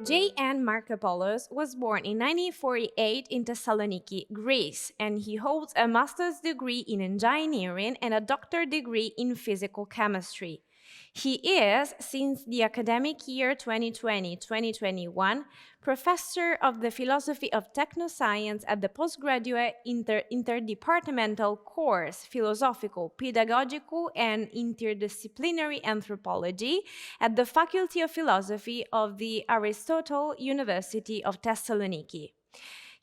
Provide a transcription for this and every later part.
J.N. Markopoulos was born in 1948 in Thessaloniki, Greece, and he holds a master's degree in engineering and a doctorate degree in physical chemistry. He is, since the academic year 2020-2021, professor of the philosophy of technoscience at the postgraduate interdepartmental course Philosophical, Pedagogical, and Interdisciplinary Anthropology at the Faculty of Philosophy of the Aristotle University of Thessaloniki.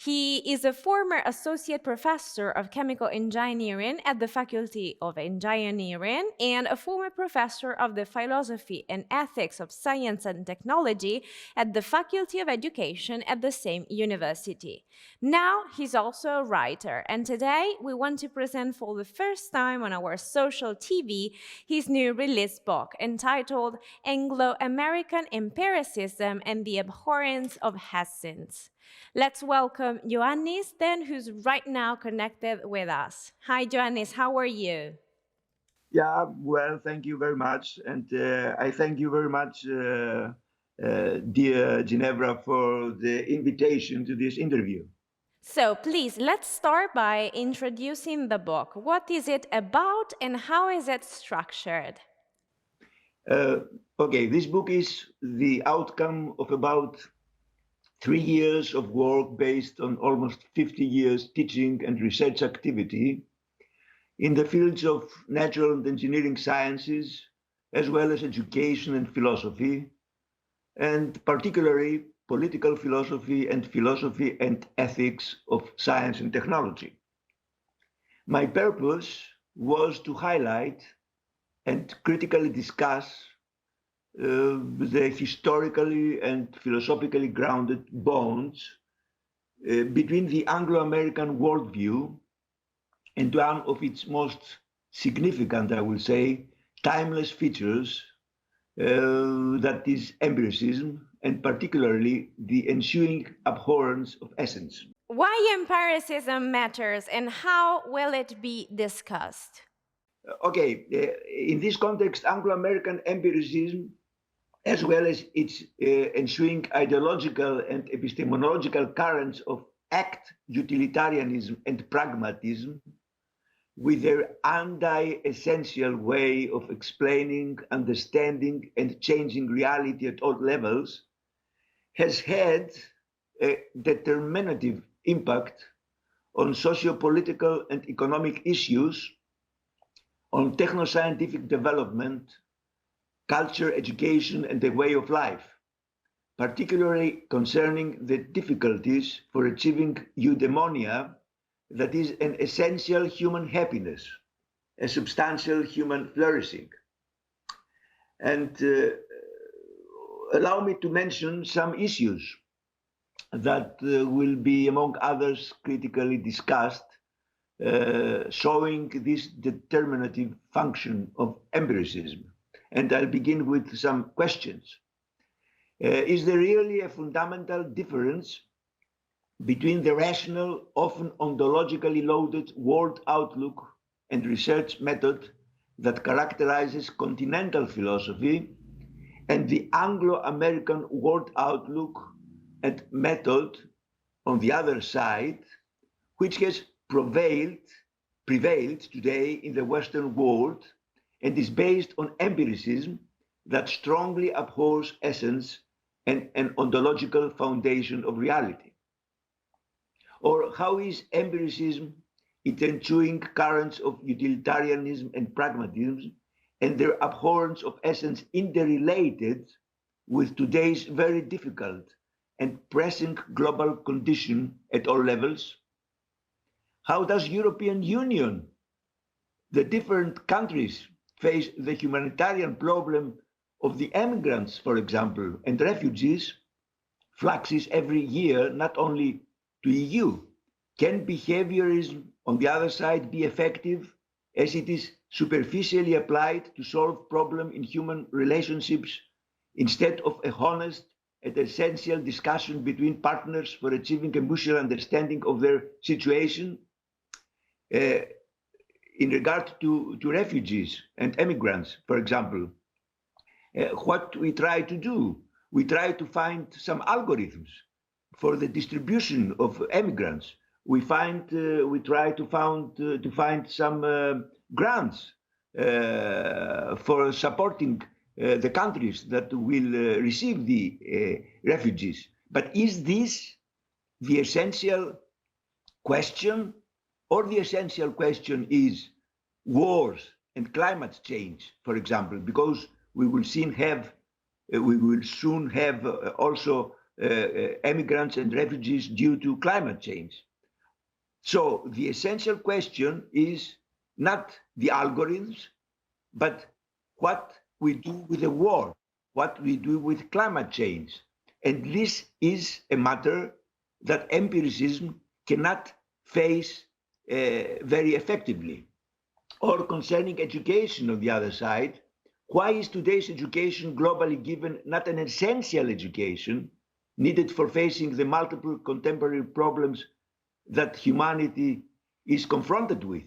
He is a former associate professor of chemical engineering at the Faculty of Engineering and a former professor of the philosophy and ethics of science and technology at the Faculty of Education at the same university. Now he's also a writer, and today we want to present for the first time on our social TV his new release book entitled Anglo-American Empiricism and the Abhorrence of Essence. Let's welcome Ioannis then, who's right now connected with us. Hi, Ioannis, how are you? Yeah, well, thank you very much. And I thank you very much, dear Ginevra, for the invitation to this interview. So please, let's start by introducing the book. What is it about and how is it structured? Okay, this book is the outcome of about 3 years of work based on almost 50 years teaching and research activity in the fields of natural and engineering sciences, as well as education and philosophy, and particularly political philosophy and ethics of science and technology. My purpose was to highlight and critically discuss the historically and philosophically grounded bonds between the Anglo-American worldview and one of its most significant, I will say, timeless features, that is empiricism, and particularly the ensuing abhorrence of essence. Why empiricism matters and how will it be discussed? Okay, in this context, Anglo-American empiricism, as well as its ensuing ideological and epistemological currents of act utilitarianism and pragmatism, with their anti-essential way of explaining, understanding, and changing reality at all levels, has had a determinative impact on socio-political and economic issues, on techno-scientific development, culture, education, and the way of life, particularly concerning the difficulties for achieving eudaimonia, that is an essential human happiness, a substantial human flourishing. And allow me to mention some issues that will be, among others, critically discussed, showing this determinative function of empiricism. And I'll begin with some questions. Is there really a fundamental difference between the rational, often ontologically loaded world outlook and research method that characterizes continental philosophy and the Anglo-American world outlook and method on the other side, which has prevailed today in the Western world and is based on empiricism that strongly abhors essence and an ontological foundation of reality? Or how is empiricism, its ensuing currents of utilitarianism and pragmatism, and their abhorrence of essence interrelated with today's very difficult and pressing global condition at all levels? How does European Union, the different countries, face the humanitarian problem of the emigrants, for example, and refugees, fluxes every year, not only to EU? Can behaviorism, on the other side, be effective as it is superficially applied to solve problems in human relationships instead of a honest and essential discussion between partners for achieving a mutual understanding of their situation? In regard to refugees and immigrants, for example, what we try to do We try to find some algorithms for the distribution of emigrants. We try to find some grants for supporting the countries that will receive the refugees. But is this the essential question, or the essential question is wars and climate change, for example, because we will soon have also immigrants and refugees due to climate change. So the essential question is not the algorithms, but what we do with the war, what we do with climate change. And this is a matter that empiricism cannot face very effectively. Or concerning education on the other side, why is today's education globally given not an essential education needed for facing the multiple contemporary problems that humanity is confronted with?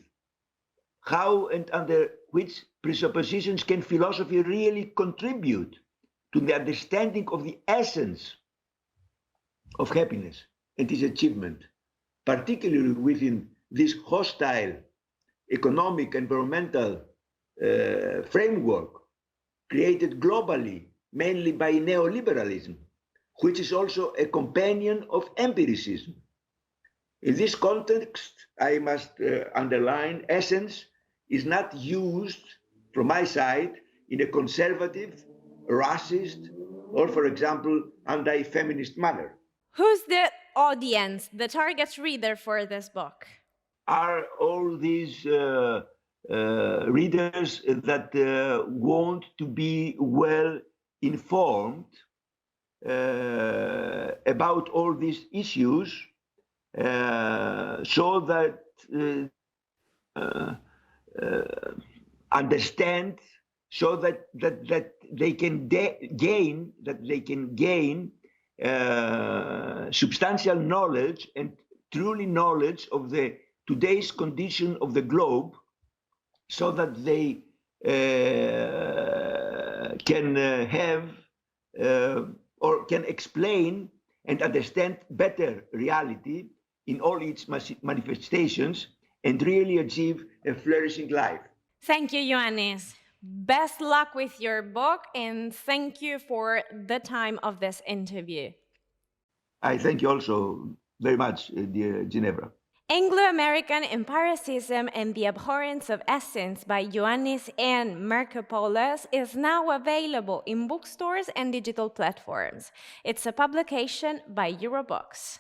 How and under which presuppositions can philosophy really contribute to the understanding of the essence of happiness and its achievement, particularly within this hostile economic, environmental framework created globally, mainly by neoliberalism, which is also a companion of empiricism? In this context, I must underline, essence is not used from my side in a conservative, racist, or, for example, anti-feminist manner. Who's the audience, the target reader for this book? Are all these readers that want to be well informed about all these issues, so that understand, so that they can gain substantial knowledge and truly knowledge of the today's condition of the globe, so that they can have or can explain and understand better reality in all its manifestations and really achieve a flourishing life. Thank you, Ioannis. Best luck with your book, and thank you for the time of this interview. I thank you also very much, dear Ginevra. Anglo-American Empiricism and the Abhorrence of Essence by Ioannis and Markopoulos is now available in bookstores and digital platforms. It's a publication by Eurobooks.